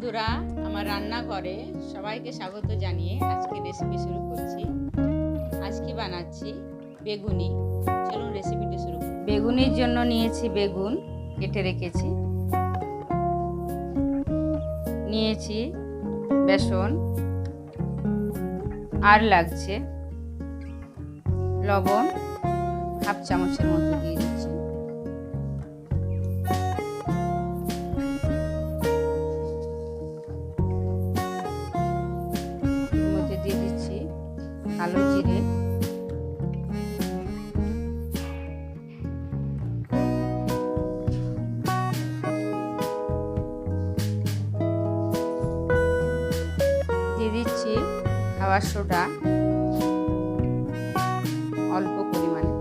বন্ধুরা, আমার রান্নাঘরে সবাইকে স্বাগত জানিয়ে আজকে রেসিপি শুরু করছি। আজকে বানাচ্ছি বেগুনি। চলুন রেসিপিটি শুরু করি। বেগুনির জন্য নিয়েছি বেগুন, কেটে রেখেছি। নিয়েছি বেসন, আর লাগছে লবণ, হাফ চামচের মতো দিয়ে দিচ্ছি। দিয়ে দিচ্ছি কালো জিরে, দিয়ে দিচ্ছি খাবার সোডা অল্প পরিমাণে,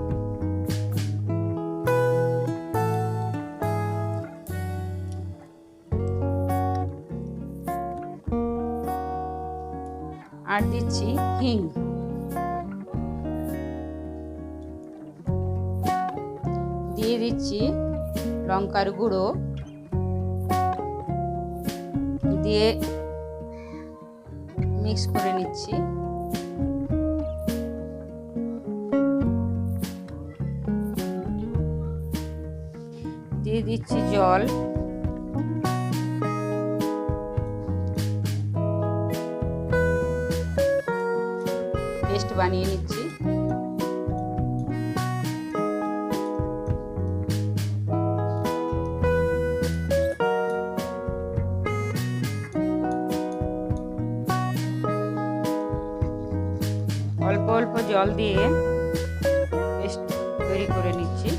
আর দিচ্ছি হিং, দিয়ে দিচ্ছি লঙ্কার গুঁড়ো, দিয়ে মিক্স করে নিচ্ছি। দিয়ে দিচ্ছি জল, পেস্ট বানিয়ে নিচ্ছি। অল্প অল্প জল দিয়ে পেস্ট তৈরি করে নিচ্ছি।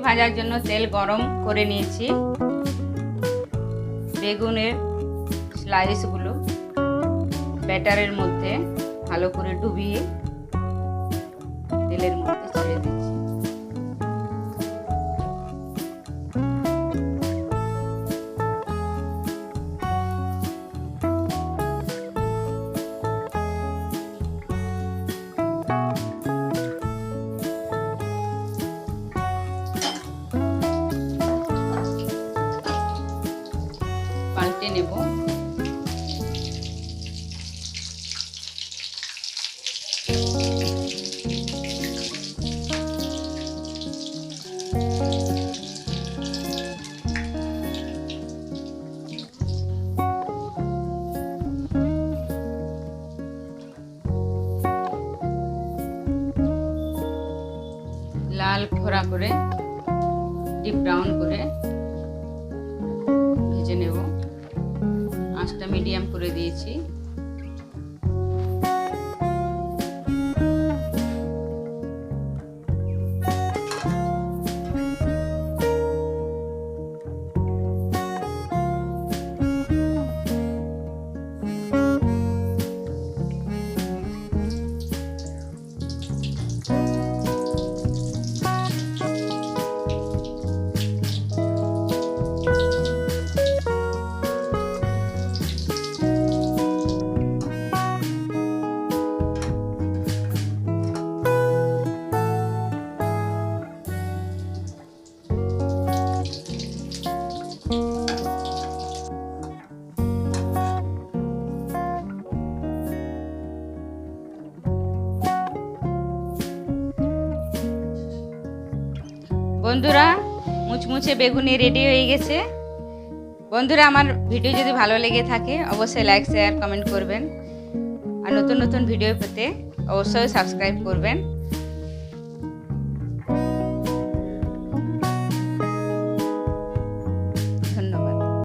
ভাজার জন্য তেল গরম করে নিয়েছি। বেগুনের স্লাইসগুলো ব্যাটারের মধ্যে ভালো করে ডুবিয়ে তেলের মধ্যে ছেড়ে দিচ্ছি। পাল্টে নেব। লাল খোরা করে ডিপ ব্রাউন করে ভেজে নেব। আঁচটা মিডিয়াম করে দিয়েছি। বন্ধুরা, মুচমুচে বেগুনি রেডি হয়ে গেছে। বন্ধুরা, আমার ভিডিও যদি ভালো লেগে থাকে অবশ্যই লাইক, শেয়ার, কমেন্ট করবেন। আর নতুন নতুন ভিডিও পেতে অবশ্যই সাবস্ক্রাইব করবেন।